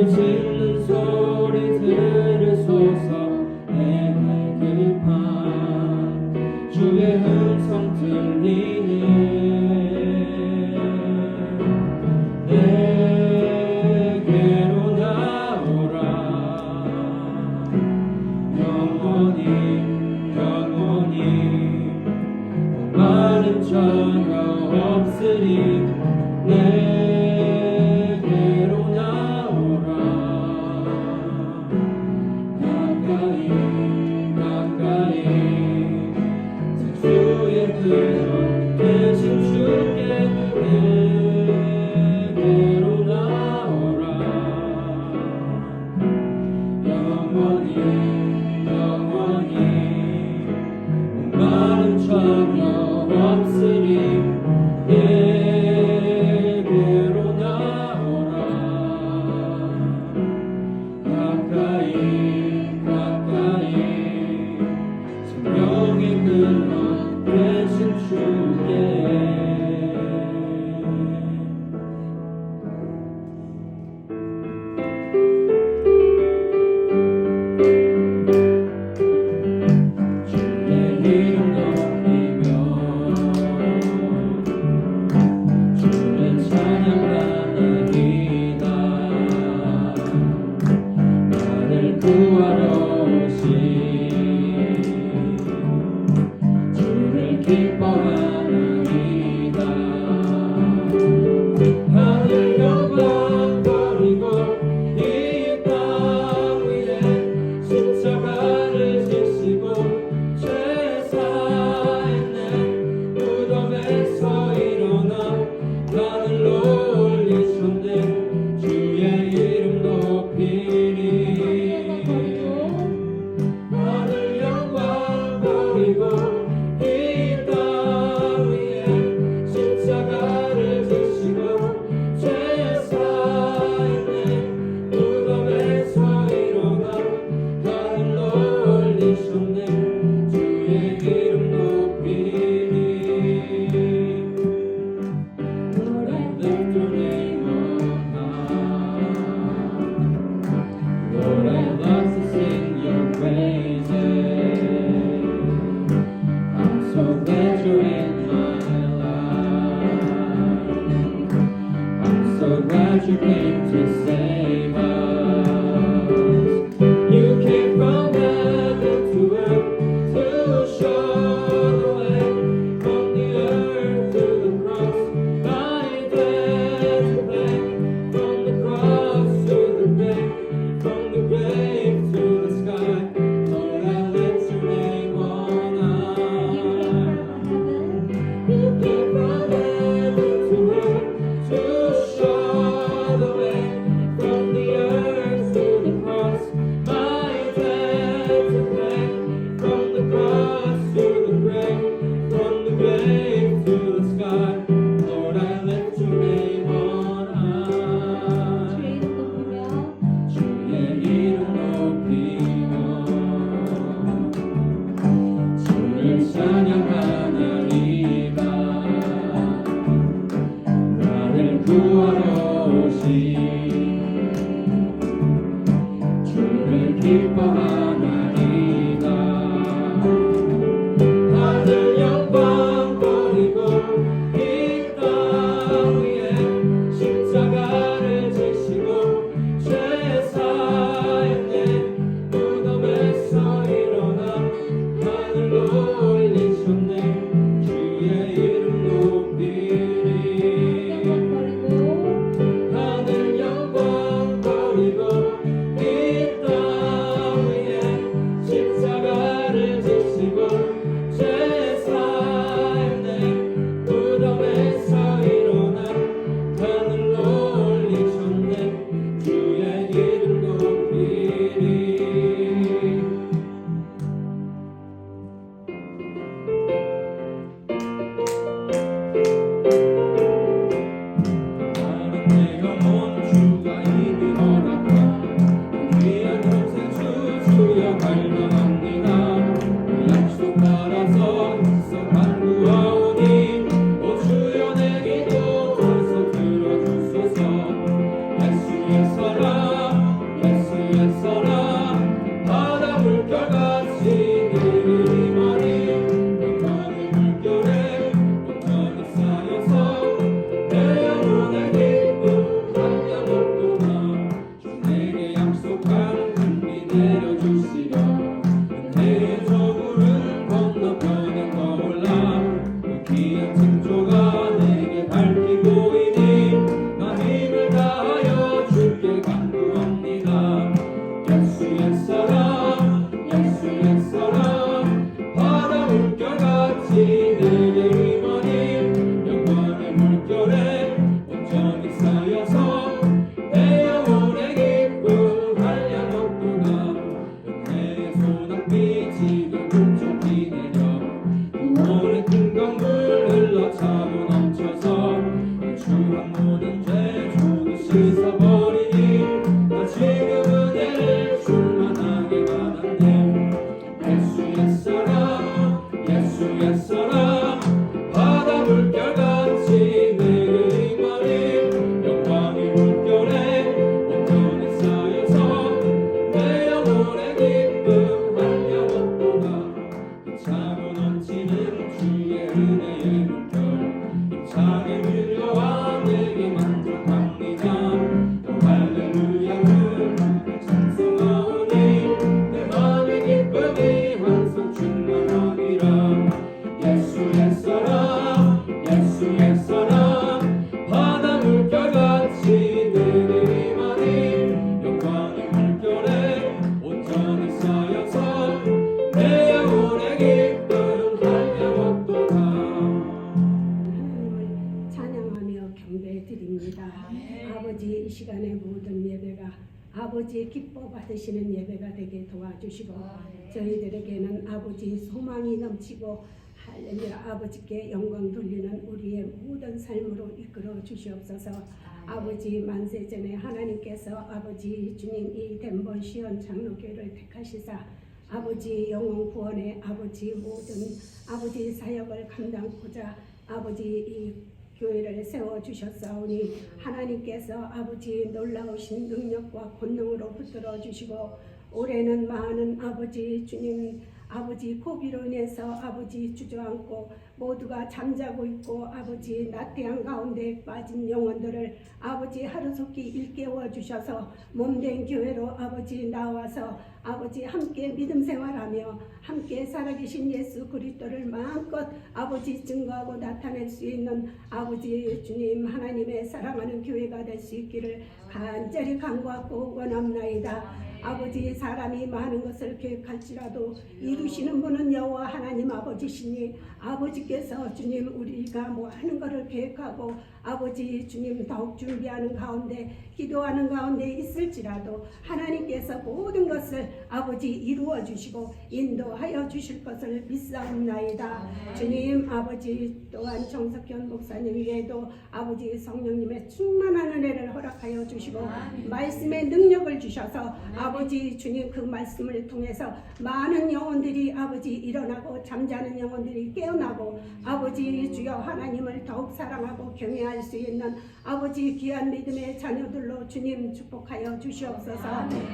짖는 소리 들으소서. 내 갈급함 주의 음성 들리네. 내게로 나오라. 영원히 영원히 목마름 전혀 없으리. 내게로 나오라. 가까이 가까이 주의 그런 대신 주께. 내게로 나오라. 영원히 영원히 목마름 전혀 없으리. 내게로 나오라. 가까이 가까이 생명의 근원 되신 주께. 주의 이름 높이며 주를 찬양하나이다. 나를 구하러 오신 주를 기뻐하나이다. 하늘 영광 버리고 이 땅 위에 십자가를 지시고 죄사했네. 무덤에서 일어나 하늘로 올리셨네. 주의 이름 높이리. 하늘 영광 버리고 이 땅 위에 십자가를 지시고 죄사했네. 무덤에서 일어나 하늘로 올리셨네. 주의 이름 높이리. Lord, I lift your name on high. Lord, I love to sing your praises. I'm so glad you're in my life. I'm so glad you came to save us. You came from heaven to earth to show the way. From the earth to the cross, my death to pay. From the cross to the grave, from the grave to the sky. Lord, I lift your name on high. You came from heaven to earth to show the way. From the earth to the cross, my death to pay. From the cross to the grave, from the grave to the sky. Lord, I lift your name on high. 주의 이름 높이며 주를 찬양하나이다. 나를 구하러 오신 주를 기뻐하나이다. 하늘 영광 버리고 이 땅 위에 십자가를 지시고 죄사했네. 무덤에서 일어나 하늘로 올리셨네. 주의 이름 높이리. 하늘 영광 버리고 이 땅 위에 십자가를 지시고 죄사했네. 무덤에서 일어나 하늘로 올리셨네. 주의 이름 높이리. 나는 내가 온 주가 이미 허락한 귀한 평생 주여 갈망합니다. 그 약속 따라서 약속한 구하오니 오 주여 내 기도 들어주소서. 예수의 사랑 모든 예배가 아버지의 기뻐 받으시는 예배가 되게 도와주시고 저희들에게는 아버지 소망이 넘치고 할렐루야 아버지께 영광 돌리는 우리의 모든 삶으로 이끌어 주시옵소서. 아버지 만세전에 하나님께서 아버지 주님 이 덴번 시온 장로교회를 택하시사 아버지 영혼 구원의 아버지 모든 아버지 사역을 감당하고자 아버지 이 교회를 세워주셨사오니 하나님께서 아버지 놀라우신 능력과 권능으로 붙들어 주시고 올해는 많은 아버지 주님 아버지 고비로 인해서 아버지 주저앉고 모두가 잠자고 있고 아버지 나태한 가운데 빠진 영혼들을 아버지 하루속히 일깨워 주셔서 몸된 교회로 아버지 나와서 아버지 함께 믿음 생활하며 함께 살아계신 예수 그리스도를 마음껏 아버지 증거하고 나타낼 수 있는 아버지 주님 하나님의 사랑하는 교회가 될 수 있기를 간절히 간구하고 원합나이다. 아버지 사람이 많은 것을 계획할지라도 이루시는 분은 여호와 하나님 아버지시니 아버지께서 주님 우리가 뭐 하는 것을 계획하고 아버지 주님 더욱 준비하는 가운데 기도하는 가운데 있을지라도 하나님께서 모든 것을 아버지 이루어 주시고 인도하여 주실 것을 믿사옵나이다. 주님 아버지 또한 정석현 목사님 위에도 아버지 성령님의 충만한 은혜를 허락하여 주시고 말씀의 능력을 주셔서 아버지 주님 그 말씀을 통해서 많은 영혼들이 아버지 일어나고 잠자는 영혼들이 깨어나고 아버지 주여 하나님을 더욱 사랑하고 경외할 수 있는 아버지 귀한 믿음의 자녀들로 주님 축복하여 주시옵소서.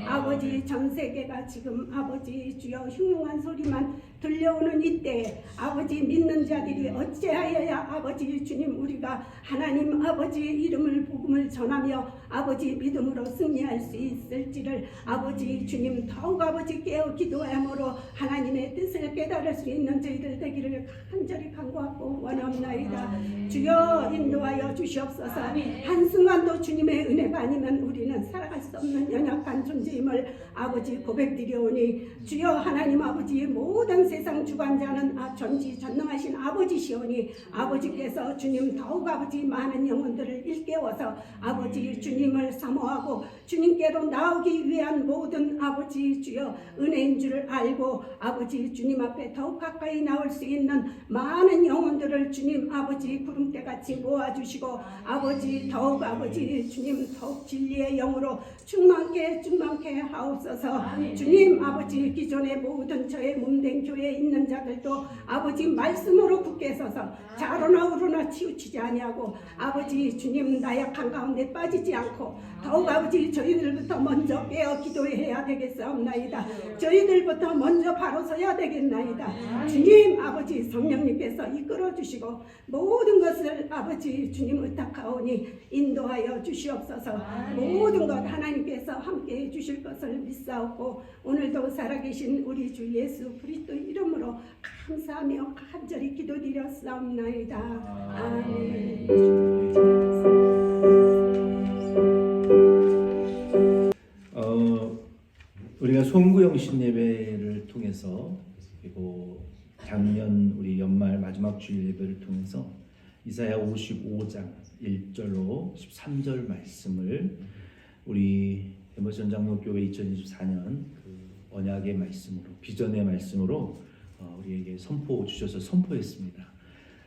아버지 전 세계가 지금 아버지 주여 흉흉한 소리만 들려오는 이때에 아버지 믿는 자들이 어찌하여야 아버지 주님 우리가 하나님 아버지 이름을 복음을 전하며 아버지 믿음으로 승리할 수 있을지를 아버지 주님 더욱 아버지 깨어 기도함으로 하나님의 뜻을 깨달을 수 있는 저희들 되기를 간절히 간구하고 원합나이다. 주여 인도하여 주시옵소서. 한순간도 주님의 은혜가 아니면 우리는 살아갈 수 없는 연약한 존재임을 아버지 고백드리오니 주여 하나님 아버지 모든 세상 주관자는 전지전능하신 아버지시오니 아버지께서 주님 더욱 아버지 많은 영혼들을 일깨워서 아버지 주님을 사모하고 주님께로 나오기 위한 모든 아버지 주여 은혜인 줄을 알고 아버지 주님 앞에 더욱 가까이 나올 수 있는 많은 영혼들을 주님 아버지 구름대같이 모아주시고 아버지 더욱 아버지 주님 더욱 진리의 영으로 충만케 하옵소서. 주님 아버지 기존의 모든 저의 몸된 교회에 있는 자들도 아버지 말씀으로 굳게 서서 자로나 우로나 치우치지 아니하고 아버지 주님 나약한 가운데 빠지지 않고 더욱 아버지 저희들부터 먼저 깨어 기도해야 되겠사옵나이다. 저희들부터 먼저 바로 서야 되겠나이다. 주님 아버지 성령님께서 이끌어 주시고 모든 것을 아버지 주님 의탁하오니 인도하여 주시옵소서. 모든 것 하나님께서 함께해 주실 것을 믿사옵고 오늘도 살아계신 우리 주 예수 그리스도 이름으로 감사하며 간절히 기도드렸사옵나이다. 아멘. 우리가 송구영신 예배를 통해서 그리고 작년 우리 연말 마지막 주일 예배를 통해서 이사야 55장 1절로 13절 말씀을 우리 덴버시 장로교회 2024년 그 언약의 말씀으로 비전의 말씀으로 우리에게 선포 주셔서 선포했습니다.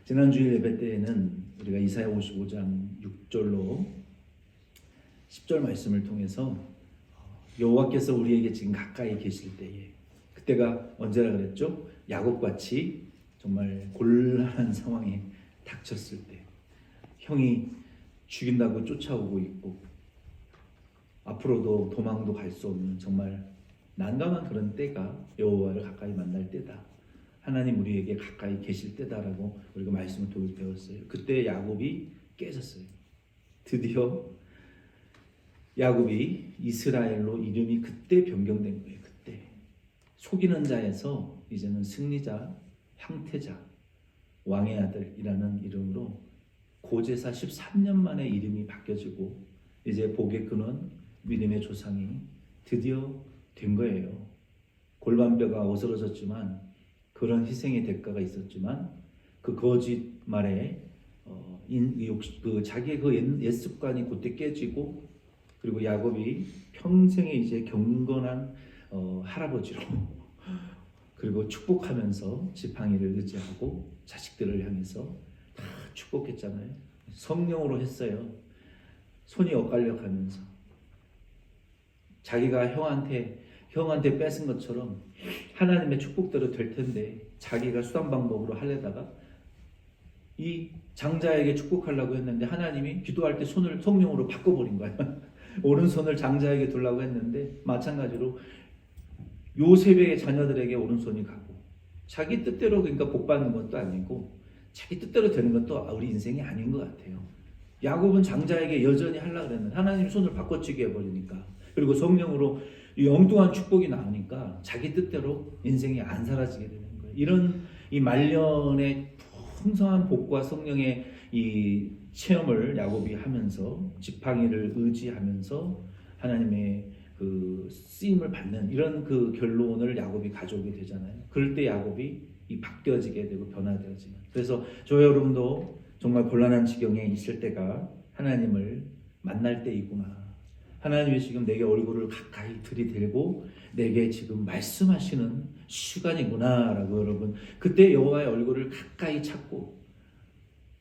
지난 주일 예배 때에는 우리가 이사야 55장 6절로 10절 말씀을 통해서 여호와께서 우리에게 지금 가까이 계실 때에 그때가 언제라 그랬죠? 야곱같이 정말 곤란한 상황에 닥쳤을 때 형이 죽인다고 쫓아오고 있고 앞으로도 도망도 갈 수 없는 정말 난감한 그런 때가 여호와를 가까이 만날 때다. 하나님 우리에게 가까이 계실 때다라고 우리가 말씀을 배웠어요. 그때 야곱이 깨졌어요. 드디어 야곱이 이스라엘로 이름이 그때 변경된 거예요. 그때 속이는 자에서 이제는 승리자, 황태자, 왕의 아들이라는 이름으로 고제사 13년 만에 이름이 바뀌어지고 이제 복의 근원 믿음의 조상이 드디어 된 거예요. 골반뼈가 어스러졌지만 그런 희생의 대가가 있었지만 그 거짓말에 자기의 그 옛 습관이 그때 깨지고 그리고 야곱이 평생에 이제 경건한 할아버지로 그리고 축복하면서 지팡이를 의지하고 자식들을 향해서 다 축복했잖아요. 성령으로 했어요. 손이 엇갈려 가면서 자기가 형한테 뺏은 것처럼 하나님의 축복대로 될 텐데 자기가 수단 방법으로 하려다가 이 장자에게 축복하려고 했는데 하나님이 기도할 때 손을 성령으로 바꿔버린 거야. 오른손을 장자에게 두려고 했는데 마찬가지로 요셉의 자녀들에게 오른손이 가고 자기 뜻대로 그러니까 복 받는 것도 아니고 자기 뜻대로 되는 것도 우리 인생이 아닌 것 같아요. 야곱은 장자에게 여전히 하려고 그랬는데 하나님이 손을 바꿔치기 해버리니까 그리고 성령으로 이 엉뚱한 축복이 나오니까 자기 뜻대로 인생이 안 사라지게 되는 거예요. 이런 이 말년의 풍성한 복과 성령의 이 체험을 야곱이 하면서 지팡이를 의지하면서 하나님의 그 쓰임을 받는 이런 그 결론을 야곱이 가져오게 되잖아요. 그럴 때 야곱이 이 바뀌어지게 되고 변화되어지는. 그래서 저 여러분도 정말 곤란한 지경에 있을 때가 하나님을 만날 때이구나. 하나님이 지금 내게 얼굴을 가까이 들이대고 내게 지금 말씀하시는 시간이구나라고 여러분 그때 여호와의 얼굴을 가까이 찾고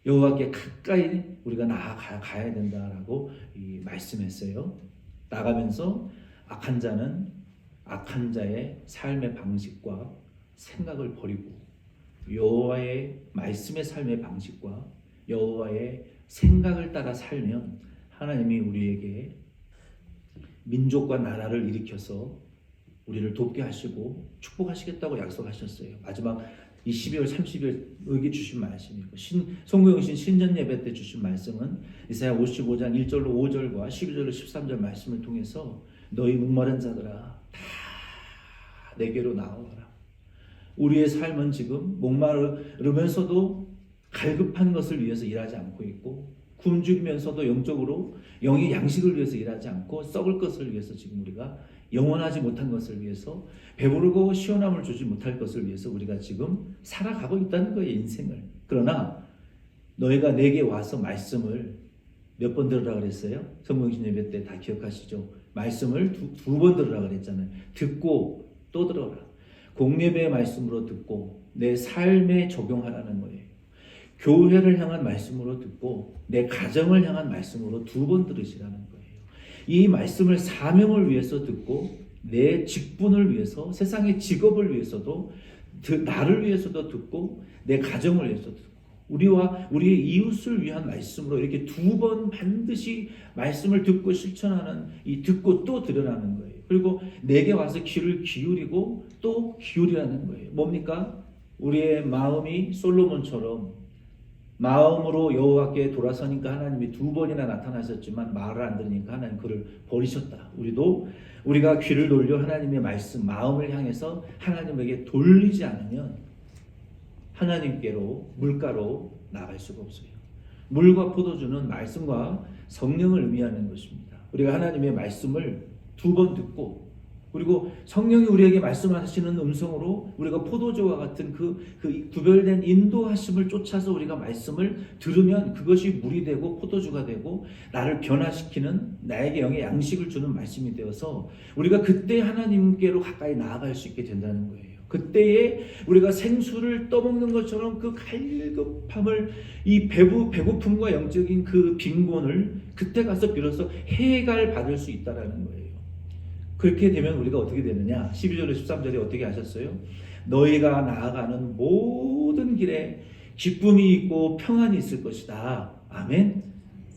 여호와께 가까이 우리가 나아가야 된다라고 말씀했어요. 나가면서 악한 자는 악한 자의 삶의 방식과 생각을 버리고 여호와의 말씀의 삶의 방식과 여호와의 생각을 따라 살면 하나님이 우리에게 민족과 나라를 일으켜서 우리를 돕게 하시고 축복하시겠다고 약속하셨어요. 마지막 이 12월 30일에게 주신 말씀이고 성경신 신전 예배 때 주신 말씀은 이사야 55장 1절로 5절과 12절로 13절 말씀을 통해서 너희 목마른 자들아 다 내게로 나오라. 우리의 삶은 지금 목마르면서도 갈급한 것을 위해서 일하지 않고 있고 굶주리면서도 영적으로 영의 양식을 위해서 일하지 않고 썩을 것을 위해서 지금 우리가 영원하지 못한 것을 위해서 배부르고 시원함을 주지 못할 것을 위해서 우리가 지금 살아가고 있다는 거예요. 인생을. 그러나 너희가 내게 와서 말씀을 몇 번 들으라 그랬어요? 성경신 예배 때 다 기억하시죠? 말씀을 두 번 들으라 그랬잖아요. 듣고 또 들어라. 공예배의 말씀으로 듣고 내 삶에 적용하라는 거예요. 교회를 향한 말씀으로 듣고 내 가정을 향한 말씀으로 두 번 들으시라는 거예요. 이 말씀을 사명을 위해서 듣고 내 직분을 위해서 세상의 직업을 위해서도 나를 위해서도 듣고 내 가정을 위해서도 듣고 우리와 우리의 이웃을 위한 말씀으로 이렇게 두 번 반드시 말씀을 듣고 실천하는 이 듣고 또 들으라는 거예요. 그리고 내게 와서 귀를 기울이고 또 기울이라는 거예요. 뭡니까? 우리의 마음이 솔로몬처럼 마음으로 여호와께 돌아서니까 하나님이 두 번이나 나타나셨지만 말을 안 들으니까 하나님 그를 버리셨다. 우리가 귀를 돌려 하나님의 말씀 마음을 향해서 하나님에게 돌리지 않으면 하나님께로 물가로 나갈 수가 없어요. 물과 포도주는 말씀과 성령을 의미하는 것입니다. 우리가 하나님의 말씀을 두 번 듣고 그리고 성령이 우리에게 말씀하시는 음성으로 우리가 포도주와 같은 그 구별된 인도하심을 쫓아서 우리가 말씀을 들으면 그것이 물이 되고 포도주가 되고 나를 변화시키는 나에게 영의 양식을 주는 말씀이 되어서 우리가 그때 하나님께로 가까이 나아갈 수 있게 된다는 거예요. 그때에 우리가 생수를 떠먹는 것처럼 그 갈급함을 이 배고픔과 영적인 그 빈곤을 그때 가서 비로소 해갈받을 수 있다는 거예요. 그렇게 되면 우리가 어떻게 되느냐? 12절로 13절에 어떻게 하셨어요? 너희가 나아가는 모든 길에 기쁨이 있고 평안이 있을 것이다. 아멘.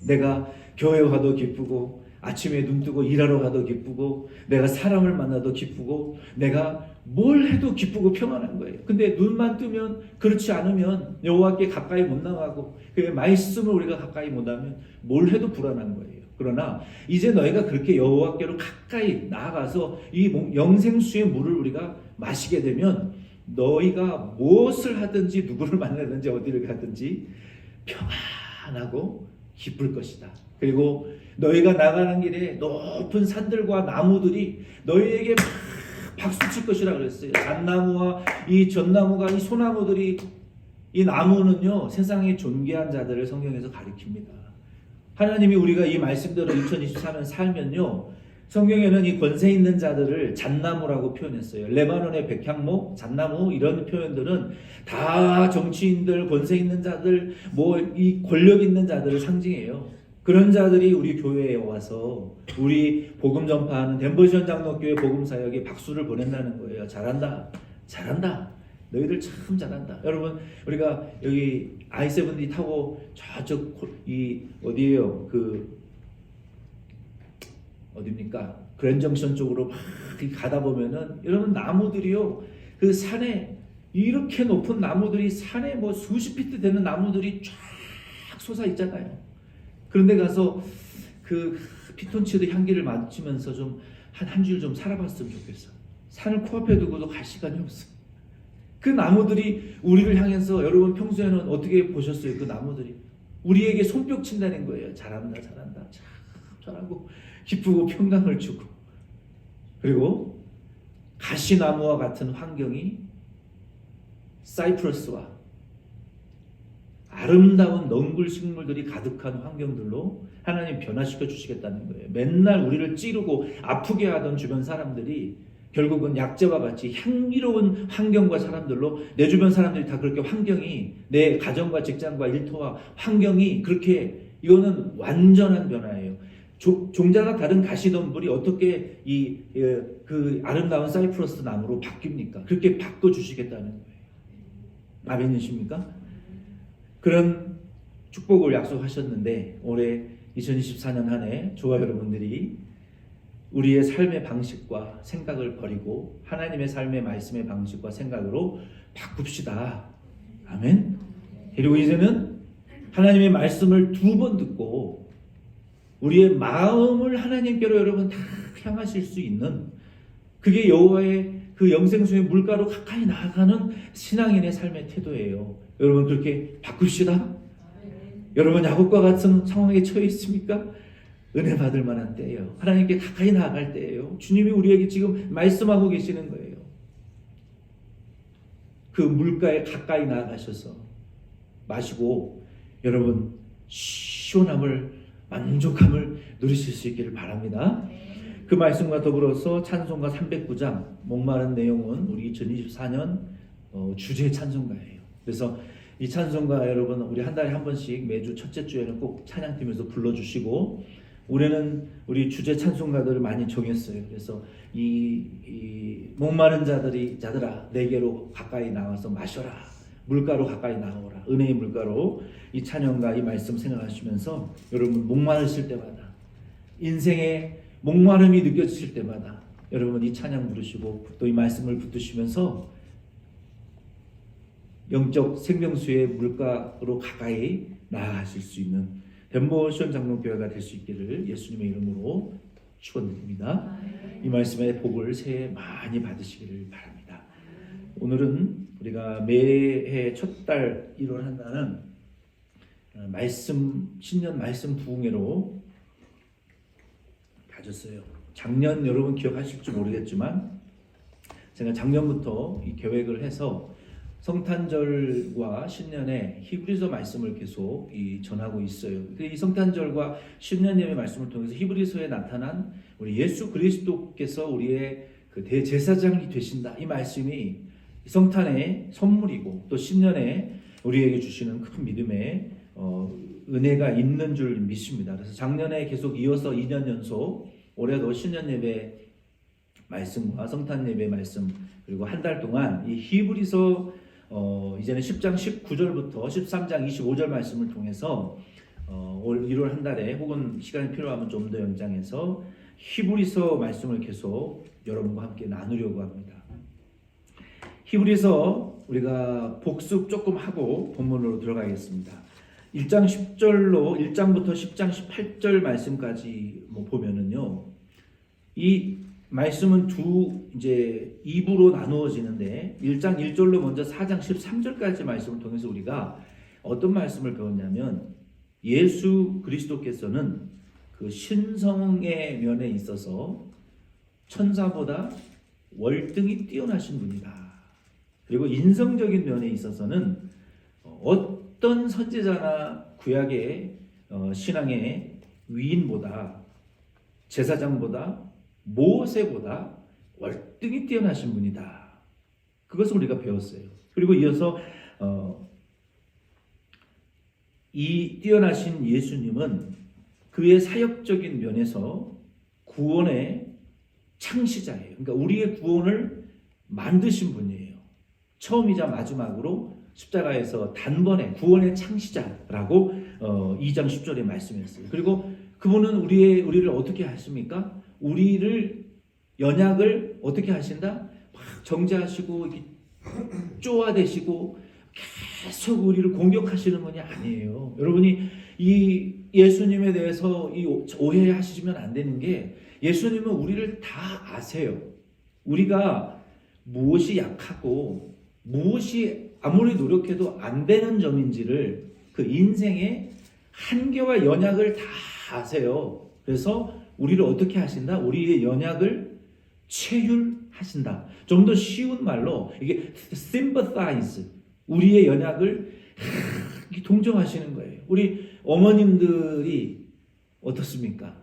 내가 교회 가도 기쁘고 아침에 눈 뜨고 일하러 가도 기쁘고 내가 사람을 만나도 기쁘고 내가 뭘 해도 기쁘고 평안한 거예요. 근데 눈만 뜨면 그렇지 않으면 여호와께 가까이 못 나가고 그의 말씀을 우리가 가까이 못하면 뭘 해도 불안한 거예요. 그러나 이제 너희가 그렇게 여호와께로 가까이 나아가서 이 영생수의 물을 우리가 마시게 되면 너희가 무엇을 하든지 누구를 만나든지 어디를 가든지 평안하고 기쁠 것이다. 그리고 너희가 나가는 길에 높은 산들과 나무들이 너희에게 막 박수칠 것이라 그랬어요. 잣나무와 이 전나무가 이 소나무들이 이 나무는요 세상의 존귀한 자들을 성경에서 가리킵니다. 하나님이 우리가 이 말씀대로 2024년 살면요, 성경에는 이 권세 있는 자들을 잣나무라고 표현했어요. 레바논의 백향목, 잣나무 이런 표현들은 다 정치인들, 권세 있는 자들, 뭐 이 권력 있는 자들을 상징해요. 그런 자들이 우리 교회에 와서 우리 복음 전파하는 덴버시원 장로교회 복음 사역에 박수를 보낸다는 거예요. 잘한다, 잘한다. 너희들 참 잘한다. 여러분, 우리가 여기 i7D 타고 저쪽 이 어디예요? 어디입니까? 그랜정션 쪽으로 막 가다 보면은 여러분 나무들이요, 그 산에 이렇게 높은 나무들이 산에 뭐 수십 피트 되는 나무들이 쫙 솟아 있잖아요. 그런데 가서 그 피톤치드 향기를 맡으면서 좀 한 주일 좀 살아봤으면 좋겠어. 산을 코앞에 두고도 갈 시간이 없어. 그 나무들이 우리를 향해서, 여러분 평소에는 어떻게 보셨어요? 그 나무들이 우리에게 손뼉 친다는 거예요. 잘한다, 잘한다, 참 잘하고 기쁘고 평강을 주고. 그리고 가시나무와 같은 환경이 사이프러스와 아름다운 넝굴 식물들이 가득한 환경들로 하나님 변화시켜 주시겠다는 거예요. 맨날 우리를 찌르고 아프게 하던 주변 사람들이 결국은 약재와 같이 향기로운 환경과 사람들로, 내 주변 사람들이 다 그렇게 환경이, 내 가정과 직장과 일터와 환경이 그렇게, 이거는 완전한 변화예요. 종자가 다른 가시덤불이 어떻게 그 아름다운 사이프러스 나무로 바뀝니까? 그렇게 바꿔주시겠다는 거예요. 아멘이십니까? 그런 축복을 약속하셨는데 올해 2024년 한 해 저와 여러분들이 우리의 삶의 방식과 생각을 버리고 하나님의 삶의 말씀의 방식과 생각으로 바꿉시다. 아멘. 그리고 이제는 하나님의 말씀을 2번 듣고 우리의 마음을 하나님께로 여러분 다 향하실 수 있는, 그게 여호와의 그 영생수의 물가로 가까이 나아가는 신앙인의 삶의 태도예요. 여러분 그렇게 바꿉시다. 여러분 야곱과 같은 상황에 처해 있습니까? 은혜 받을 만한 때예요. 하나님께 가까이 나아갈 때예요. 주님이 우리에게 지금 말씀하고 계시는 거예요. 그 물가에 가까이 나아가셔서 마시고 여러분 시원함을, 만족함을 누리실 수 있기를 바랍니다. 그 말씀과 더불어서 찬송가 309장, 목마른 내용은 우리 2024년 주제 찬송가예요. 그래서 이 찬송가 여러분 우리 한 달에 한 번씩 매주 첫째 주에는 꼭 찬양팀에서 불러주시고, 올해는 우리 주제 찬송가들을 많이 정했어요. 그래서 이 목마른 자들아 내게로 가까이 나와서 마셔라, 물가로 가까이 나오라, 은혜의 물가로, 이 찬양과 이 말씀 생각하시면서 여러분 목마르실 때마다, 인생의 목마름이 느껴지실 때마다 여러분 이 찬양 부르시고 또 이 말씀을 붙드시면서 영적 생명수의 물가로 가까이 나아가실 수 있는 덴버시원 장로교회가 될 수 있기를 예수님의 이름으로 축원드립니다. 이 말씀의 복을 새해 많이 받으시기를 바랍니다. 오늘은 우리가 매해 첫 달 1월 한 달은 신년 말씀 부흥회로 가졌어요. 작년 여러분 기억하실지 모르겠지만 제가 작년부터 이 계획을 해서 성탄절과 신년에 히브리서 말씀을 계속 전하고 있어요. 이 성탄절과 신년 예배 말씀을 통해서 히브리서에 나타난 우리 예수 그리스도께서 우리의 그 대제사장이 되신다, 이 말씀이 성탄의 선물이고 또 신년에 우리에게 주시는 큰 믿음의 은혜가 있는 줄 믿습니다. 그래서 작년에 계속 이어서 2년 연속 올해도 신년 예배 말씀과 성탄 예배 말씀, 그리고 한 달 동안 이 히브리서 이제는 10장 19절부터 13장 25절 말씀을 통해서 올 1월 한 달에 혹은 시간이 필요하면 좀 더 연장해서 히브리서 말씀을 계속 여러분과 함께 나누려고 합니다. 히브리서 우리가 복습 조금 하고 본문으로 들어가겠습니다. 1장 10절로 1장부터 10장 18절 말씀까지 보면은요, 이 말씀은 이제 2부로 나누어지는데 1장 1절로 먼저 4장 13절까지 말씀을 통해서 우리가 어떤 말씀을 배웠냐면, 예수 그리스도께서는 그 신성의 면에 있어서 천사보다 월등히 뛰어나신 분이다. 그리고 인성적인 면에 있어서는 어떤 선지자나 구약의 신앙의 위인보다 제사장보다 모세보다 월등히 뛰어나신 분이다. 그것을 우리가 배웠어요. 그리고 이어서 이 뛰어나신 예수님은 그의 사역적인 면에서 구원의 창시자예요. 그러니까 우리의 구원을 만드신 분이에요. 처음이자 마지막으로 십자가에서 단번에 구원의 창시자라고 2장 10절에 말씀했어요. 그리고 그분은 우리를 어떻게 하십니까? 우리를 연약을 어떻게 하신다? 막 정죄하시고 쪼아대시고 계속 우리를 공격하시는 분이 아니에요. 여러분이 이 예수님에 대해서 이 오해하시면 안 되는 게 예수님은 우리를 다 아세요. 우리가 무엇이 약하고 무엇이 아무리 노력해도 안 되는 점인지를 그 인생의 한계와 연약을 다 아세요. 그래서 우리를 어떻게 하신다? 우리의 연약을 체휼하신다. 좀 더 쉬운 말로 이게 sympathize, 우리의 연약을 동정하시는 거예요. 우리 어머님들이 어떻습니까?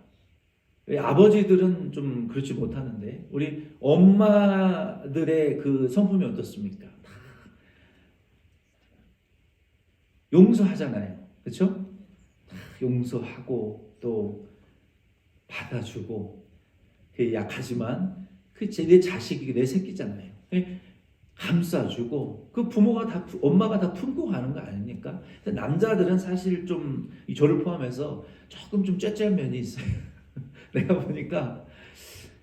아버지들은 좀 그렇지 못하는데 우리 엄마들의 그 성품이 어떻습니까? 다 용서하잖아요. 그렇죠? 용서하고 또 받아주고 약하지만 내 자식이 내 새끼잖아요. 감싸주고 그 부모가 다 엄마가 다 품고 가는 거 아닙니까? 남자들은 사실 좀 저를 포함해서 조금 좀 쨈쨈한 면이 있어요. 내가 보니까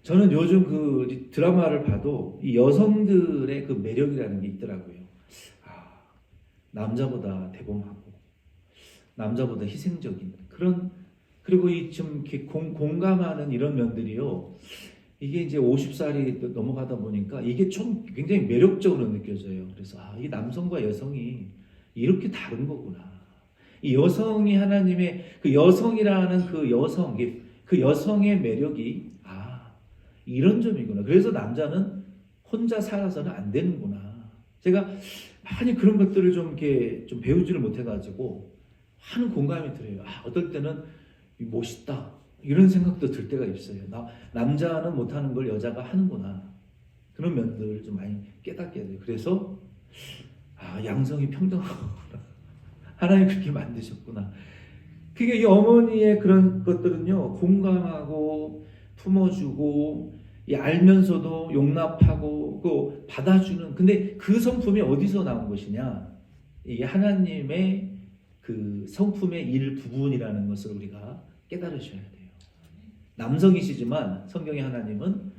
저는 요즘 그 드라마를 봐도 이 여성들의 그 매력이라는 게 있더라고요. 남자보다 대범하고 남자보다 희생적인 그런, 그리고 이 좀 이렇게 공감하는 이런 면들이요. 이게 이제 50살이 넘어가다 보니까 이게 좀 굉장히 매력적으로 느껴져요. 그래서 이 남성과 여성이 이렇게 다른 거구나. 이 여성이 하나님의 그 여성이라는 그 여성의 매력이 이런 점이구나. 그래서 남자는 혼자 살아서는 안 되는구나. 제가 많이 그런 것들을 좀 이렇게 좀 배우지를 못해가지고 하는 공감이 들어요. 어떨 때는 멋있다 이런 생각도 들 때가 있어요. 남자는 못하는 걸 여자가 하는구나. 그런 면들을 좀 많이 깨닫게 돼요. 그래서 양성이 평등하구나. 하나님 그렇게 만드셨구나. 그게 이 어머니의 그런 것들은요, 공감하고 품어주고 알면서도 용납하고 그 받아주는, 근데 그 성품이 어디서 나온 것이냐? 이게 하나님의 그 성품의 일부분이라는 것을 우리가 깨달으셔야 돼요. 남성이시지만 성경의 하나님은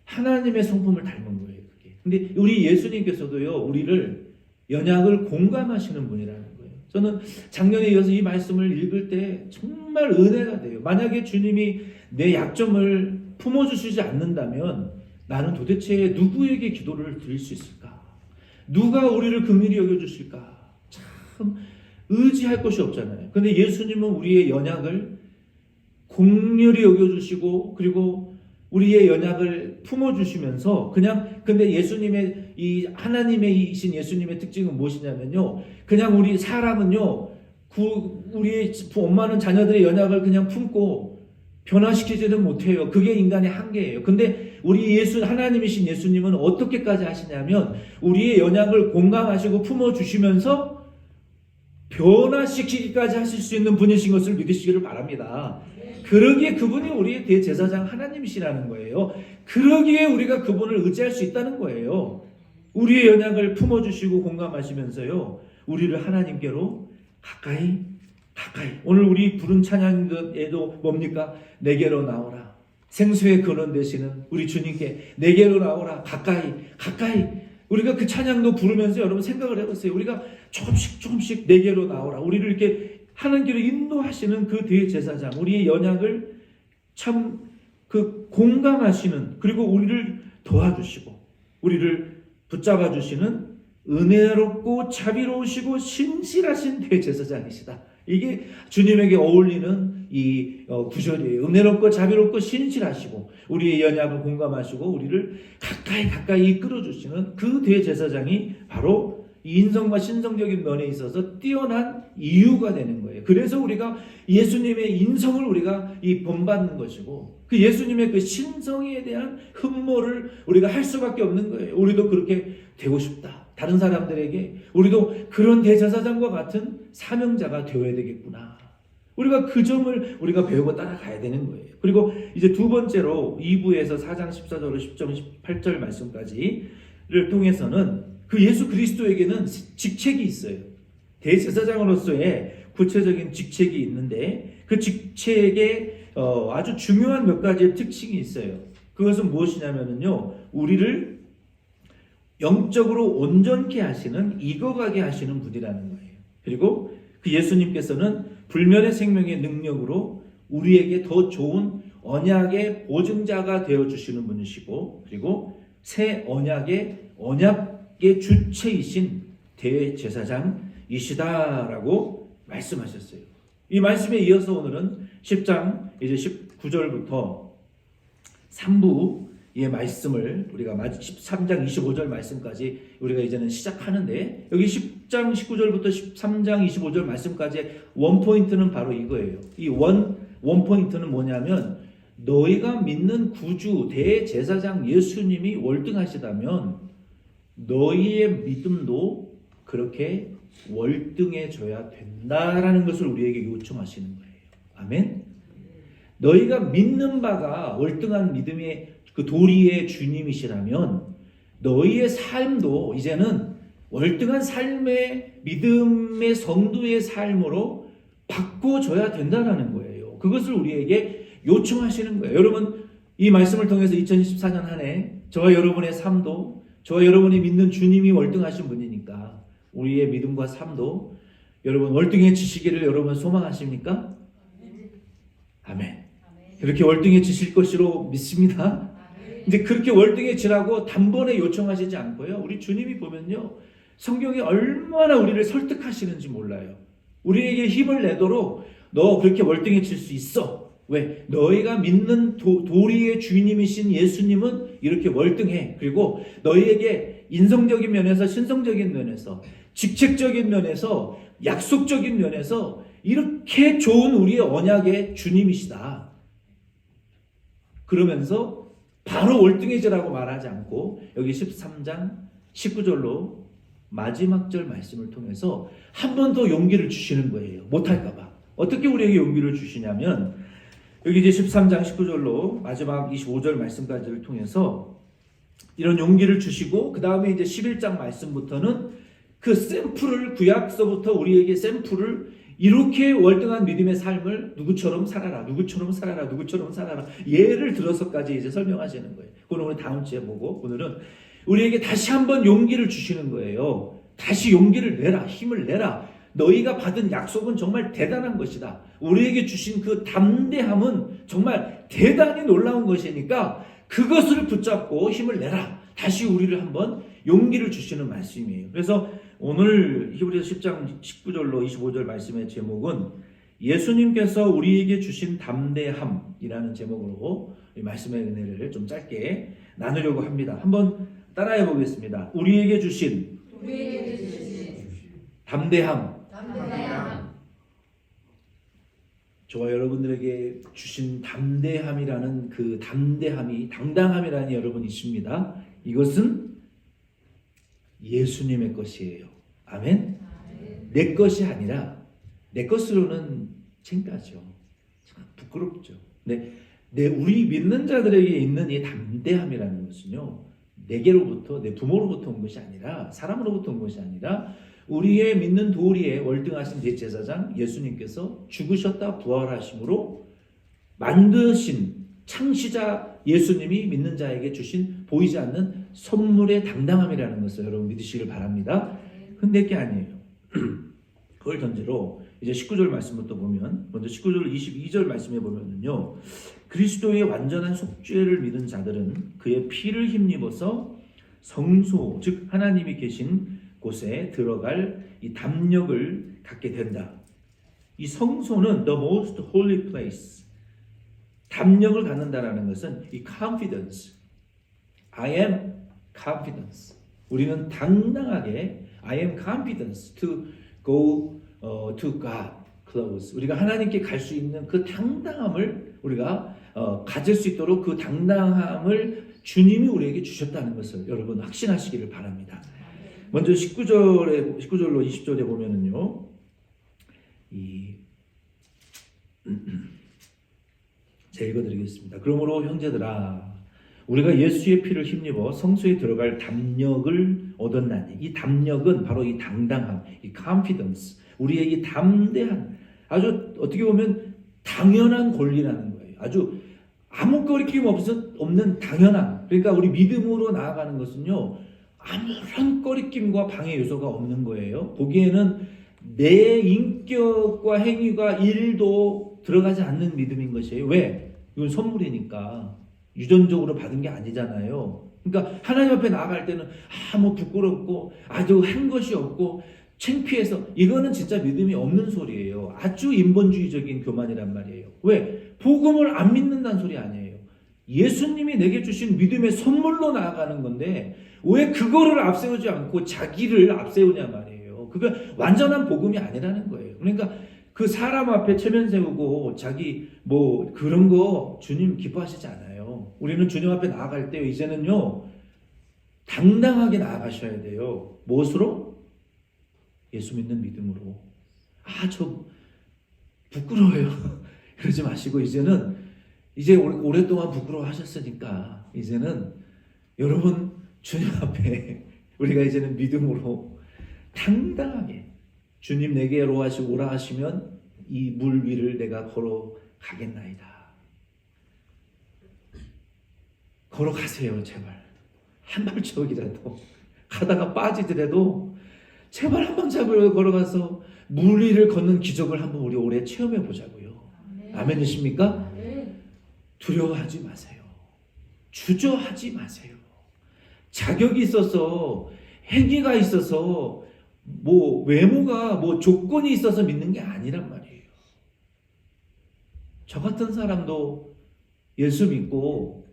하나님의 성품을 닮은 거예요. 그게. 근데 우리 예수님께서도요, 우리를 연약을 공감하시는 분이라는 거예요. 저는 작년에 이어서 이 말씀을 읽을 때 정말 은혜가 돼요. 만약에 주님이 내 약점을 품어주시지 않는다면 나는 도대체 누구에게 기도를 드릴 수 있을까? 누가 우리를 긍휼히 여겨주실까? 참 의지할 것이 없잖아요. 근데 예수님은 우리의 연약을 긍휼히 여겨주시고 그리고 우리의 연약을 품어주시면서 근데 예수님의 이 하나님이신 예수님의 특징은 무엇이냐면요, 그냥 우리 사람은요, 우리의 엄마는 자녀들의 연약을 그냥 품고 변화시키지는 못해요. 그게 인간의 한계예요. 근데 우리 하나님이신 예수님은 어떻게까지 하시냐면 우리의 연약을 공감하시고 품어주시면서 변화시키기까지 하실 수 있는 분이신 것을 믿으시기를 바랍니다. 그러기에 그분이 우리의 대제사장 하나님이시라는 거예요. 그러기에 우리가 그분을 의지할 수 있다는 거예요. 우리의 연약을 품어주시고 공감하시면서요, 우리를 하나님께로 가까이. 오늘 우리 부른 찬양에도 뭡니까? 내게로 나오라. 생수의 근원 되시는 우리 주님께 내게로 나오라. 가까이. 우리가 그 찬양도 부르면서 여러분 생각을 해보세요. 우리가 조금씩 내게로 나오라. 우리를 이렇게 하나님께로 인도하시는 그 대제사장, 우리의 연약을 참 그 공감하시는, 그리고 우리를 도와주시고 우리를 붙잡아 주시는 은혜롭고 자비로우시고 신실하신 대제사장이시다. 이게 주님에게 어울리는 이 구절이에요. 은혜롭고 자비롭고 신실하시고 우리의 연약을 공감하시고 우리를 가까이 이끌어 주시는 그 대제사장이 바로 인성과 신성적인 면에 있어서 뛰어난 이유가 되는 거예요. 그래서 우리가 예수님의 인성을 우리가 본받는 것이고 그 예수님의 그 신성에 대한 흠모를 우리가 할 수밖에 없는 거예요. 우리도 그렇게 되고 싶다. 다른 사람들에게 우리도 그런 대제사장과 같은 사명자가 되어야 되겠구나. 우리가 그 점을 우리가 배우고 따라가야 되는 거예요. 그리고 이제 두 번째로 2부에서 4장 14절로 10절 18절 말씀까지를 통해서는 그 예수 그리스도에게는 직책이 있어요. 대제사장으로서의 구체적인 직책이 있는데 그 직책에 아주 중요한 몇 가지의 특징이 있어요. 그것은 무엇이냐면요, 우리를 영적으로 온전케 하시는, 익어가게 하시는 분이라는 거예요. 그리고 그 예수님께서는 불멸의 생명의 능력으로 우리에게 더 좋은 언약의 보증자가 되어주시는 분이시고, 그리고 새 언약의 주체이신 대제사장이시다라고 말씀하셨어요. 이 말씀에 이어서 오늘은 10장 이제 19절부터 3부의 말씀을 우리가 13장 25절 말씀까지 우리가 이제는 시작하는데, 여기 10장 19절부터 13장 25절 말씀까지 원포인트는 바로 이거예요. 이 원포인트는 뭐냐면, 너희가 믿는 구주 대제사장 예수님이 월등하시다면 너희의 믿음도 그렇게 월등해져야 된다라는 것을 우리에게 요청하시는 거예요. 아멘. 너희가 믿는 바가 월등한 믿음의 그 도리의 주님이시라면 너희의 삶도 이제는 월등한 삶의 믿음의 성도의 삶으로 바꿔줘야 된다는 거예요. 그것을 우리에게 요청하시는 거예요. 여러분, 이 말씀을 통해서 2024년 한 해 저와 여러분의 삶도, 저와 여러분이 믿는 주님이 월등하신 분이니까 우리의 믿음과 삶도 여러분 월등해지시기를 여러분 소망하십니까? 아멘. 그렇게 월등해지실 것으로 믿습니다. 이제 그렇게 월등해지라고 단번에 요청하시지 않고요, 우리 주님이 보면요, 성경이 얼마나 우리를 설득하시는지 몰라요. 우리에게 힘을 내도록 너 그렇게 월등해질 수 있어. 왜? 너희가 믿는 도리의 주님이신 예수님은 이렇게 월등해. 그리고 너희에게 인성적인 면에서, 신성적인 면에서, 직책적인 면에서, 약속적인 면에서 이렇게 좋은 우리의 언약의 주님이시다. 그러면서 바로 월등해지라고 말하지 않고 여기 13장 19절로 마지막 절 말씀을 통해서 한 번 더 용기를 주시는 거예요. 못할까 봐. 어떻게 우리에게 용기를 주시냐면, 여기 이제 13장 19절로 마지막 25절 말씀까지를 통해서 이런 용기를 주시고, 그 다음에 이제 11장 말씀부터는 그 샘플을, 구약서부터 우리에게 샘플을, 이렇게 월등한 믿음의 삶을 누구처럼 살아라, 누구처럼 살아라, 누구처럼 살아라, 예를 들어서까지 이제 설명하시는 거예요. 그건 오늘 다음 주에 보고, 오늘은 우리에게 다시 한번 용기를 주시는 거예요. 다시 용기를 내라, 힘을 내라. 너희가 받은 약속은 정말 대단한 것이다. 우리에게 주신 그 담대함은 정말 대단히 놀라운 것이니까 그것을 붙잡고 힘을 내라. 다시 우리를 한번 용기를 주시는 말씀이에요. 그래서 오늘 히브리서 10장 19절로 25절 말씀의 제목은 예수님께서 우리에게 주신 담대함이라는 제목으로 이 말씀의 은혜를 좀 짧게 나누려고 합니다. 한번 따라해 보겠습니다. 우리에게 주신 담대함. 저와 여러분들에게 주신 담대함이라는 그 담대함이, 당당함이라는 여러분 있습니다. 이것은 예수님의 것이에요. 아멘? 내 것이 아니라, 내 것으로는 창피하죠. 참 부끄럽죠. 우리 믿는 자들에게 있는 이 담대함이라는 것은요, 내게로부터, 내 부모로부터 온 것이 아니라, 사람으로부터 온 것이 아니라 우리의 믿는 도리에 월등하신 대제사장 예수님께서 죽으셨다 부활하심으로 만드신 창시자 예수님이 믿는 자에게 주신 보이지 않는 선물의 당당함이라는 것을 여러분 믿으시길 바랍니다. 근데 그게 아니에요. 그걸 전제로 이제 19절 말씀부터 보면, 먼저 19절 22절 말씀에 보면은요, 그리스도의 완전한 속죄를 믿은 자들은 그의 피를 힘입어서 성소, 즉 하나님이 계신 곳에 들어갈 이 담력을 갖게 된다. 이 성소는 the most holy place. 담력을 갖는다라는 것은 이 confidence. I am confidence. 우리는 당당하게 I am confident to go to God close. 우리가 하나님께 갈 수 있는 그 당당함을 우리가 가질 수 있도록 그 당당함을 주님이 우리에게 주셨다는 것을 여러분 확신하시기를 바랍니다. 먼저 19절로 20절에 보면은요. 제가 읽어드리겠습니다. 그러므로 형제들아 우리가 예수의 피를 힘입어 성소에 들어갈 담력을 얻었나니 이 담력은 바로 이 당당함, 이 confidence, 우리의 이 담대한 아주 어떻게 보면 당연한 권리라는 거예요. 아주 아무 거리낌 없는 당연함. 그러니까 우리 믿음으로 나아가는 것은요 아무런 꺼리낌과 방해 요소가 없는 거예요. 거기에는 내 인격과 행위가 1도 들어가지 않는 믿음인 것이에요. 왜? 이건 선물이니까 유전적으로 받은 게 아니잖아요. 그러니까 하나님 앞에 나아갈 때는 뭐 부끄럽고 아주 한 것이 없고 창피해서 이거는 진짜 믿음이 없는 소리예요. 아주 인본주의적인 교만이란 말이에요. 왜? 복음을 안 믿는다는 소리 아니에요. 예수님이 내게 주신 믿음의 선물로 나아가는 건데 왜 그거를 앞세우지 않고 자기를 앞세우냐 말이에요. 그거 완전한 복음이 아니라는 거예요. 그러니까 그 사람 앞에 체면 세우고 자기 뭐 그런 거 주님 기뻐하시지 않아요. 우리는 주님 앞에 나아갈 때 이제는요 당당하게 나아가셔야 돼요. 무엇으로? 예수 믿는 믿음으로. 저 부끄러워요. 그러지 마시고 이제 오랫동안 부끄러워하셨으니까 이제는 여러분 주님 앞에 우리가 이제는 믿음으로 당당하게 주님 내게로 오라 하시면 이 물 위를 내가 걸어가겠나이다. 걸어가세요. 제발 한 발짝이라도 가다가 빠지더라도 제발 한 발짝으로 걸어가서 물 위를 걷는 기적을 한번 우리 올해 체험해 보자고요. 아멘이십니까? 두려워하지 마세요. 주저하지 마세요. 자격이 있어서 행위가 있어서 뭐 외모가 뭐 조건이 있어서 믿는 게 아니란 말이에요. 저 같은 사람도 예수 믿고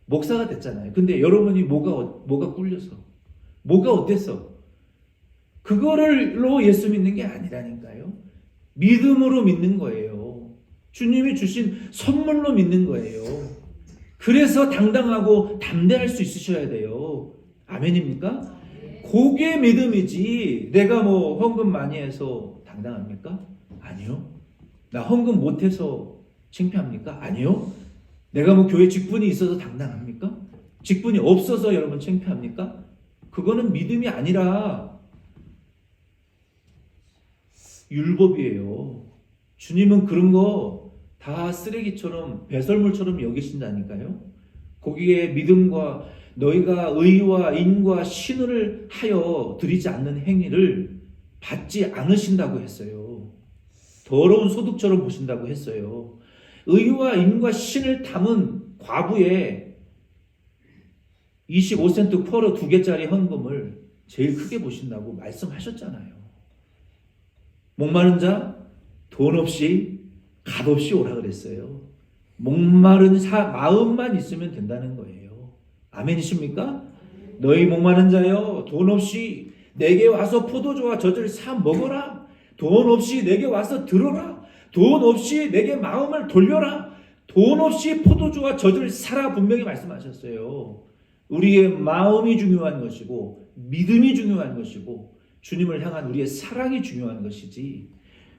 목사가 됐잖아요. 근데 여러분이 뭐가 꿀려서 뭐가 어땠어? 그거를로 예수 믿는 게 아니라니까요. 믿음으로 믿는 거예요. 주님이 주신 선물로 믿는 거예요. 그래서 당당하고 담대할 수 있으셔야 돼요. 아멘입니까? 그게 믿음이지. 내가 뭐 헌금 많이 해서 당당합니까? 아니요. 나 헌금 못해서 창피합니까? 아니요. 내가 뭐 교회 직분이 있어서 당당합니까? 직분이 없어서 여러분 창피합니까? 그거는 믿음이 아니라 율법이에요. 주님은 그런 거 다 쓰레기처럼 배설물처럼 여기신다니까요. 거기에 믿음과 너희가 의와 인과 신을 하여 드리지 않는 행위를 받지 않으신다고 했어요. 더러운 소득처럼 보신다고 했어요. 의와 인과 신을 담은 과부의 25센트 쿼러 2개짜리 헌금을 제일 크게 보신다고 말씀하셨잖아요. 목마른 자 돈 없이 값 없이 오라 그랬어요. 목마른 마음만 있으면 된다는 거예요. 아멘이십니까? 너희 목마른 자여 돈 없이 내게 와서 포도주와 젖을 사 먹어라. 돈 없이 내게 와서 들어라. 돈 없이 내게 마음을 돌려라. 돈 없이 포도주와 젖을 사라. 분명히 말씀하셨어요. 우리의 마음이 중요한 것이고 믿음이 중요한 것이고 주님을 향한 우리의 사랑이 중요한 것이지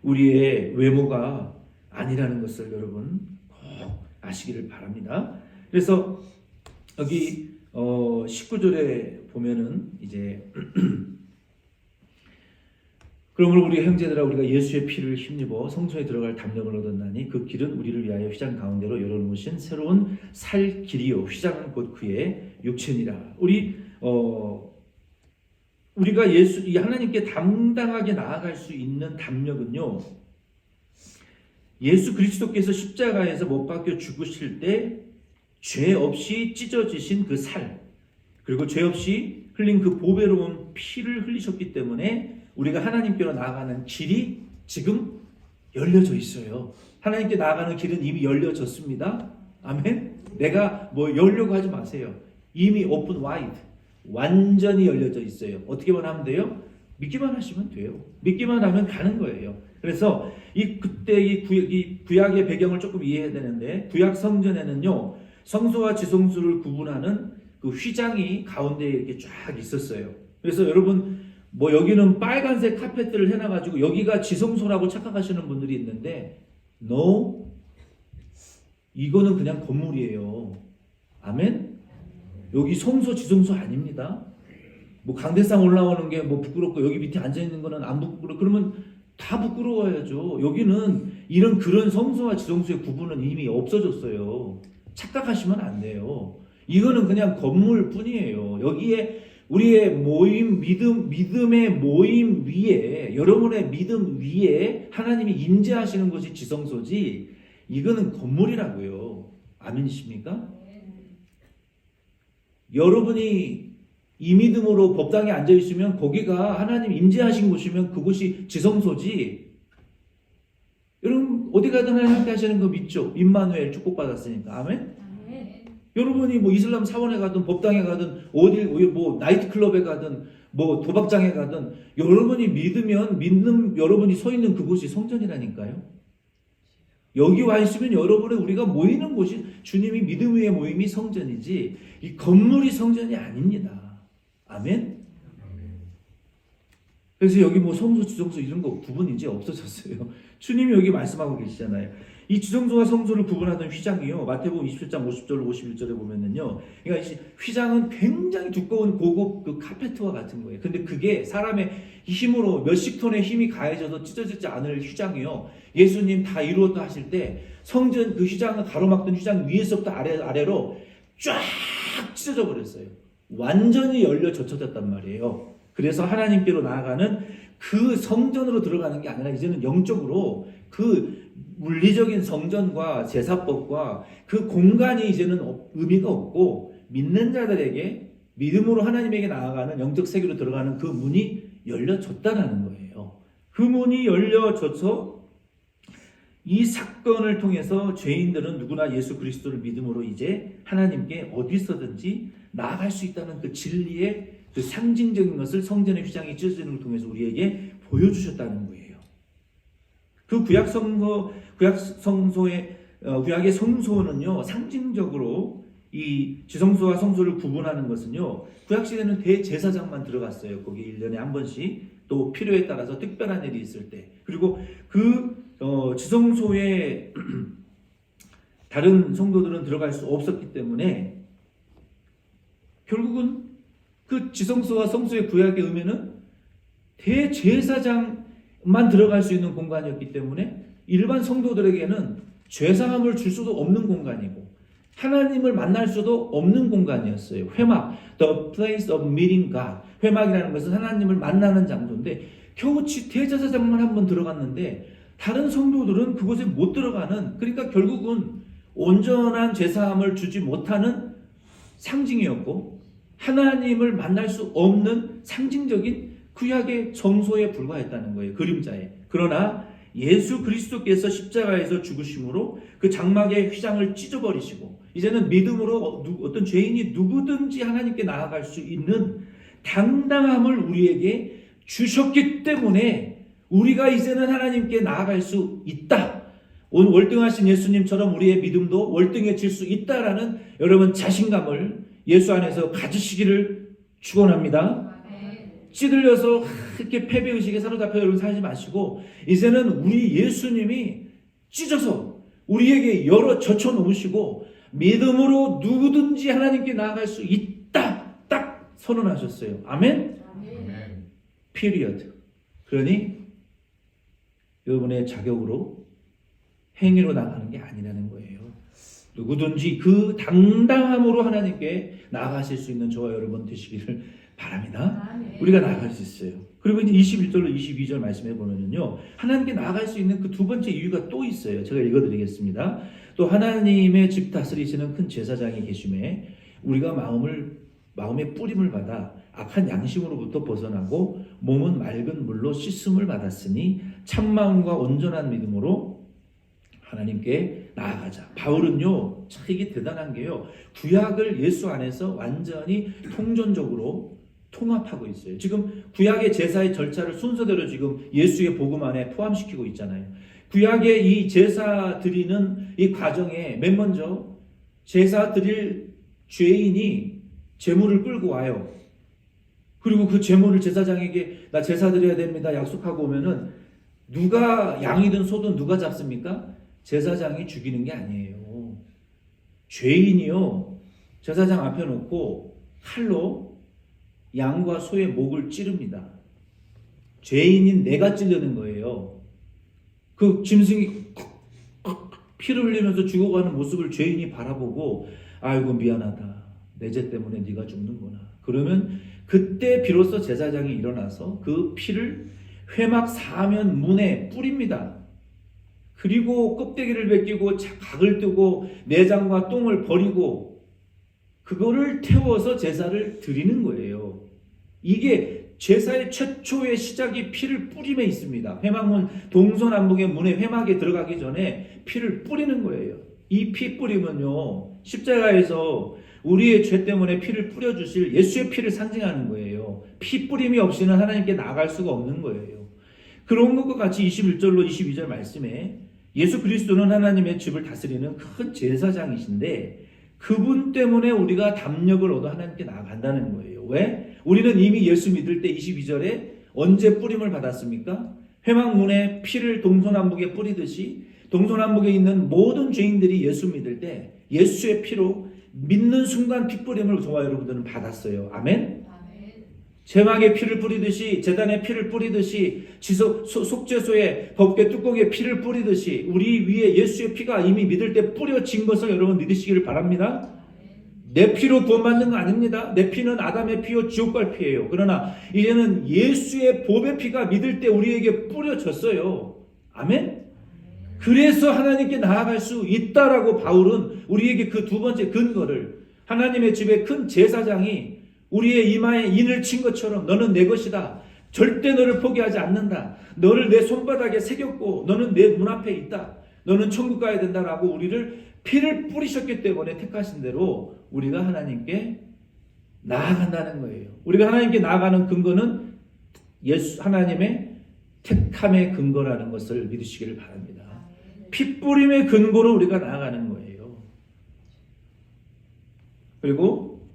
우리의 외모가 아니라는 것을 여러분 꼭 아시기를 바랍니다. 그래서 여기 19절에 보면은 이제 그러므로 우리 형제들아 우리가 예수의 피를 힘입어 성소에 들어갈 담력을 얻었나니 그 길은 우리를 위하여 휘장 가운데로 열어놓으신 새로운 살 길이요 휘장은 곧 그의 육체니라. 우리가 이 하나님께 당당하게 나아갈 수 있는 담력은요. 예수 그리스도께서 십자가에서 못 박혀 죽으실 때 죄 없이 찢어지신 그 살, 그리고 죄 없이 흘린 그 보배로운 피를 흘리셨기 때문에 우리가 하나님께로 나아가는 길이 지금 열려져 있어요. 하나님께 나아가는 길은 이미 열려졌습니다. 아멘. 내가 뭐 열려고 하지 마세요. 이미 오픈 와이드, 완전히 열려져 있어요. 어떻게만 하면 돼요? 믿기만 하시면 돼요. 믿기만 하면 가는 거예요. 그래서 그때 이 구약의 배경을 조금 이해해야 되는데, 구약 성전에는요 성소와 지성소를 구분하는 그 휘장이 가운데 이렇게 쫙 있었어요. 그래서 여러분 뭐 여기는 빨간색 카펫들을 해놔가지고 여기가 지성소라고 착각하시는 분들이 있는데, no, 이거는 그냥 건물이에요. 아멘. 여기 성소 지성소 아닙니다. 뭐 강대상 올라오는 게 뭐 부끄럽고 여기 밑에 앉아 있는 거는 안 부끄러워. 그러면 다 부끄러워야죠. 여기는 이런 그런 성소와 지성소의 구분은 이미 없어졌어요. 착각하시면 안 돼요. 이거는 그냥 건물뿐이에요. 여기에 우리의 모임, 믿음의 모임 위에, 여러분의 믿음 위에 하나님이 임재하시는 것이 지성소지, 이거는 건물이라고요. 아멘이십니까? 여러분이 이 믿음으로 법당에 앉아 있으면 거기가 하나님 임재하신 곳이면 그곳이 지성소지. 여러분 어디 가든 하나님 함께 하시는 거 믿죠? 임마누엘 축복받았으니까. 아멘? 여러분이 뭐 이슬람 사원에 가든 법당에 가든 어디 뭐 나이트클럽에 가든 뭐 도박장에 가든 여러분이 믿으면 믿는 여러분이 서 있는 그곳이 성전이라니까요. 여기 와 있으면 여러분의 우리가 모이는 곳이 주님이 믿음 위의 모임이 성전이지 이 건물이 성전이 아닙니다. 아멘? 그래서 여기 뭐 성소, 지성소 이런 거 구분 이제 없어졌어요. 주님이 여기 말씀하고 계시잖아요. 이 지성소와 성소를 구분하던 휘장이요. 마태복음 27장 50절 51절에 보면은요. 그러니까 이 휘장은 굉장히 두꺼운 고급 그 카페트와 같은 거예요. 근데 그게 사람의 힘으로 몇십 톤의 힘이 가해져도 찢어지지 않을 휘장이요. 예수님 다 이루었다 하실 때 성전 그 휘장을 가로막던 휘장 위에서부터 아래로 쫙 찢어져 버렸어요. 완전히 열려 젖혀졌단 말이에요. 그래서 하나님께로 나아가는 그 성전으로 들어가는 게 아니라 이제는 영적으로 그 물리적인 성전과 제사법과 그 공간이 이제는 의미가 없고 믿는 자들에게 믿음으로 하나님에게 나아가는 영적 세계로 들어가는 그 문이 열려졌다라는 거예요. 그 문이 열려져서 이 사건을 통해서 죄인들은 누구나 예수 그리스도를 믿음으로 이제 하나님께 어디서든지 나아갈 수 있다는 그 진리의 그 상징적인 것을 성전의 휘장이 찢어지는 걸 통해서 우리에게 보여주셨다는 거예요. 그 구약의 성소는요 상징적으로 이 지성소와 성소를 구분하는 것은요 구약시대는 대제사장만 들어갔어요. 거기 1년에 한 번씩 또 필요에 따라서 특별한 일이 있을 때 그리고 그 지성소에 다른 성도들은 들어갈 수 없었기 때문에 결국은 그 지성소와 성소의 구약의 의미는 대제사장만 들어갈 수 있는 공간이었기 때문에 일반 성도들에게는 죄사함을 줄 수도 없는 공간이고 하나님을 만날 수도 없는 공간이었어요. 회막, the place of meeting God. 회막이라는 것은 하나님을 만나는 장소인데 겨우 대제사장만 한 번 들어갔는데 다른 성도들은 그곳에 못 들어가는, 그러니까 결국은 온전한 죄사함을 주지 못하는 상징이었고 하나님을 만날 수 없는 상징적인 구약의 정소에 불과했다는 거예요. 그림자에. 그러나 예수 그리스도께서 십자가에서 죽으심으로 그 장막의 휘장을 찢어버리시고 이제는 믿음으로 어떤 죄인이 누구든지 하나님께 나아갈 수 있는 당당함을 우리에게 주셨기 때문에 우리가 이제는 하나님께 나아갈 수 있다. 오늘 월등하신 예수님처럼 우리의 믿음도 월등해질 수 있다라는 여러분 자신감을 예수 안에서 가지시기를 축원합니다. 찌들려서 이렇게 패배의식에 사로잡혀 여러분 살지 마시고 이제는 우리 예수님이 찢어서 우리에게 열어 젖혀놓으시고 믿음으로 누구든지 하나님께 나아갈 수 있다 딱 선언하셨어요. 아멘? 피리어드. 그러니 여러분의 자격으로 행위로 나가는 게 아니라는 거예요. 누구든지 그 당당함으로 하나님께 나아가실 수 있는 저와 여러분 되시기를 바랍니다. 아멘. 우리가 나아갈 수 있어요. 그리고 이제 21절로 22절 말씀해 보면요, 하나님께 나아갈 수 있는 그 두 번째 이유가 또 있어요. 제가 읽어드리겠습니다. 또 하나님의 집 다스리시는 큰 제사장이 계심에 우리가 마음의 뿌림을 받아 악한 양심으로부터 벗어나고 몸은 맑은 물로 씻음을 받았으니 참마음과 온전한 믿음으로 하나님께 나아가자. 바울은요, 참 이게 대단한 게요, 구약을 예수 안에서 완전히 통전적으로 통합하고 있어요. 지금 구약의 제사의 절차를 순서대로 지금 예수의 복음 안에 포함시키고 있잖아요. 구약의 이 제사 드리는 이 과정에 맨 먼저 제사 드릴 죄인이 제물을 끌고 와요. 그리고 그 제물을 제사장에게 나 제사 드려야 됩니다 약속하고 오면은 누가 양이든 소든 누가 잡습니까? 제사장이 죽이는 게 아니에요. 죄인이요 제사장 앞에 놓고 칼로 양과 소의 목을 찌릅니다. 죄인인 내가 찌르는 거예요. 그 짐승이 피를 흘리면서 죽어가는 모습을 죄인이 바라보고 아이고 미안하다. 내 죄 때문에 네가 죽는구나. 그러면 그때 비로소 제사장이 일어나서 그 피를 회막 사면 문에 뿌립니다. 그리고 껍데기를 벗기고 각을 뜨고 내장과 똥을 버리고 그거를 태워서 제사를 드리는 거예요. 이게 제사의 최초의 시작이 피를 뿌림에 있습니다. 회막문 동서남북의 문에 회막에 들어가기 전에 피를 뿌리는 거예요. 이 피 뿌림은요 십자가에서 우리의 죄 때문에 피를 뿌려주실 예수의 피를 상징하는 거예요. 피 뿌림이 없이는 하나님께 나아갈 수가 없는 거예요. 그런 것과 같이 21절로 22절 말씀에 예수 그리스도는 하나님의 집을 다스리는 큰 제사장이신데 그분 때문에 우리가 담력을 얻어 하나님께 나아간다는 거예요. 왜? 우리는 이미 예수 믿을 때 22절에 언제 뿌림을 받았습니까? 회막문에 피를 동서남북에 뿌리듯이 동서남북에 있는 모든 죄인들이 예수 믿을 때 예수의 피로 믿는 순간 피 뿌림을 저와 여러분들은 받았어요. 아멘? 제막에 피를 뿌리듯이 제단에 피를 뿌리듯이 속죄소에 법궤 뚜껑에 피를 뿌리듯이 우리 위에 예수의 피가 이미 믿을 때 뿌려진 것을 여러분 믿으시기를 바랍니다. 내 피로 구원받는 거 아닙니다. 내 피는 아담의 피요 지옥 갈 피예요. 그러나 이제는 예수의 보배 피가 믿을 때 우리에게 뿌려졌어요. 아멘? 그래서 하나님께 나아갈 수 있다라고 바울은 우리에게 그 두 번째 근거를 하나님의 집에 큰 제사장이 우리의 이마에 인을 친 것처럼 너는 내 것이다. 절대 너를 포기하지 않는다. 너를 내 손바닥에 새겼고 너는 내 눈앞에 있다. 너는 천국 가야 된다라고 우리를 피를 뿌리셨기 때문에 택하신 대로 우리가 하나님께 나아간다는 거예요. 우리가 하나님께 나아가는 근거는 예수 하나님의 택함의 근거라는 것을 믿으시기를 바랍니다. 피 뿌림의 근거로 우리가 나아가는 거예요. 그리고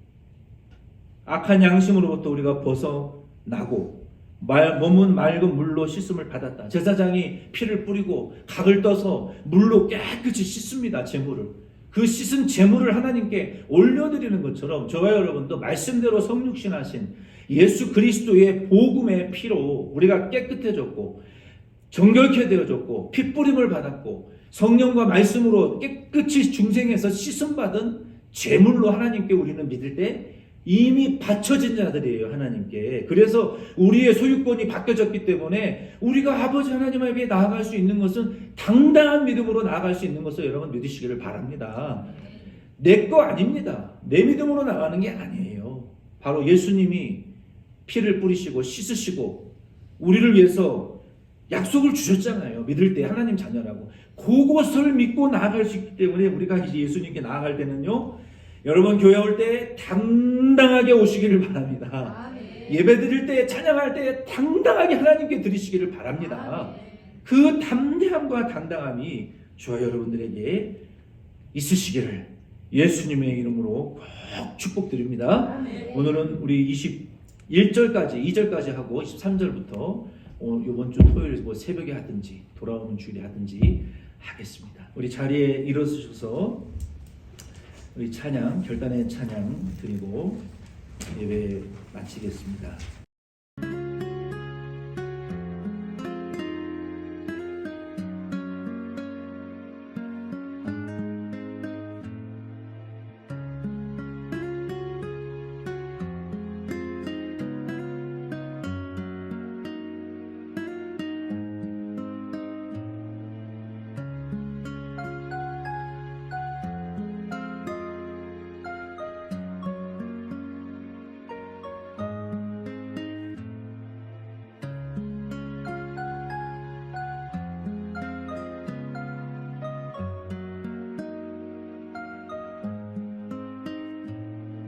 악한 양심으로부터 우리가 벗어나고 몸은 맑은 물로 씻음을 받았다. 제사장이 피를 뿌리고 각을 떠서 물로 깨끗이 씻습니다. 제물을. 그 씻은 제물을 하나님께 올려드리는 것처럼 저와 여러분도 말씀대로 성육신하신 예수 그리스도의 복음의 피로 우리가 깨끗해졌고 정결케 되어졌고 피 뿌림을 받았고 성령과 말씀으로 깨끗이 중생해서 씻음받은 제물로 하나님께 우리는 믿을 때 이미 바쳐진 자들이에요. 하나님께. 그래서 우리의 소유권이 바뀌어졌기 때문에 우리가 아버지 하나님에게 나아갈 수 있는 것은 당당한 믿음으로 나아갈 수 있는 것을 여러분 믿으시기를 바랍니다. 내 거 아닙니다. 내 믿음으로 나가는 게 아니에요. 바로 예수님이 피를 뿌리시고 씻으시고 우리를 위해서 약속을 주셨잖아요. 믿을 때 하나님 자녀라고. 그것을 믿고 나아갈 수 있기 때문에 우리가 이제 예수님께 나아갈 때는요. 여러분 교회 올 때 당당하게 오시기를 바랍니다. 예배 드릴 때 찬양할 때 당당하게 하나님께 드리시기를 바랍니다. 그 담대함과 당당함이 저와 여러분들에게 있으시기를 예수님의 이름으로 꼭 축복드립니다. 오늘은 우리 21절까지 2절까지 하고 23절부터 이번 주 토요일 새벽에 하든지 돌아오는 주일에 하든지 하겠습니다. 우리 자리에 일어서셔서 우리 찬양, 결단의 찬양 드리고 예배 마치겠습니다.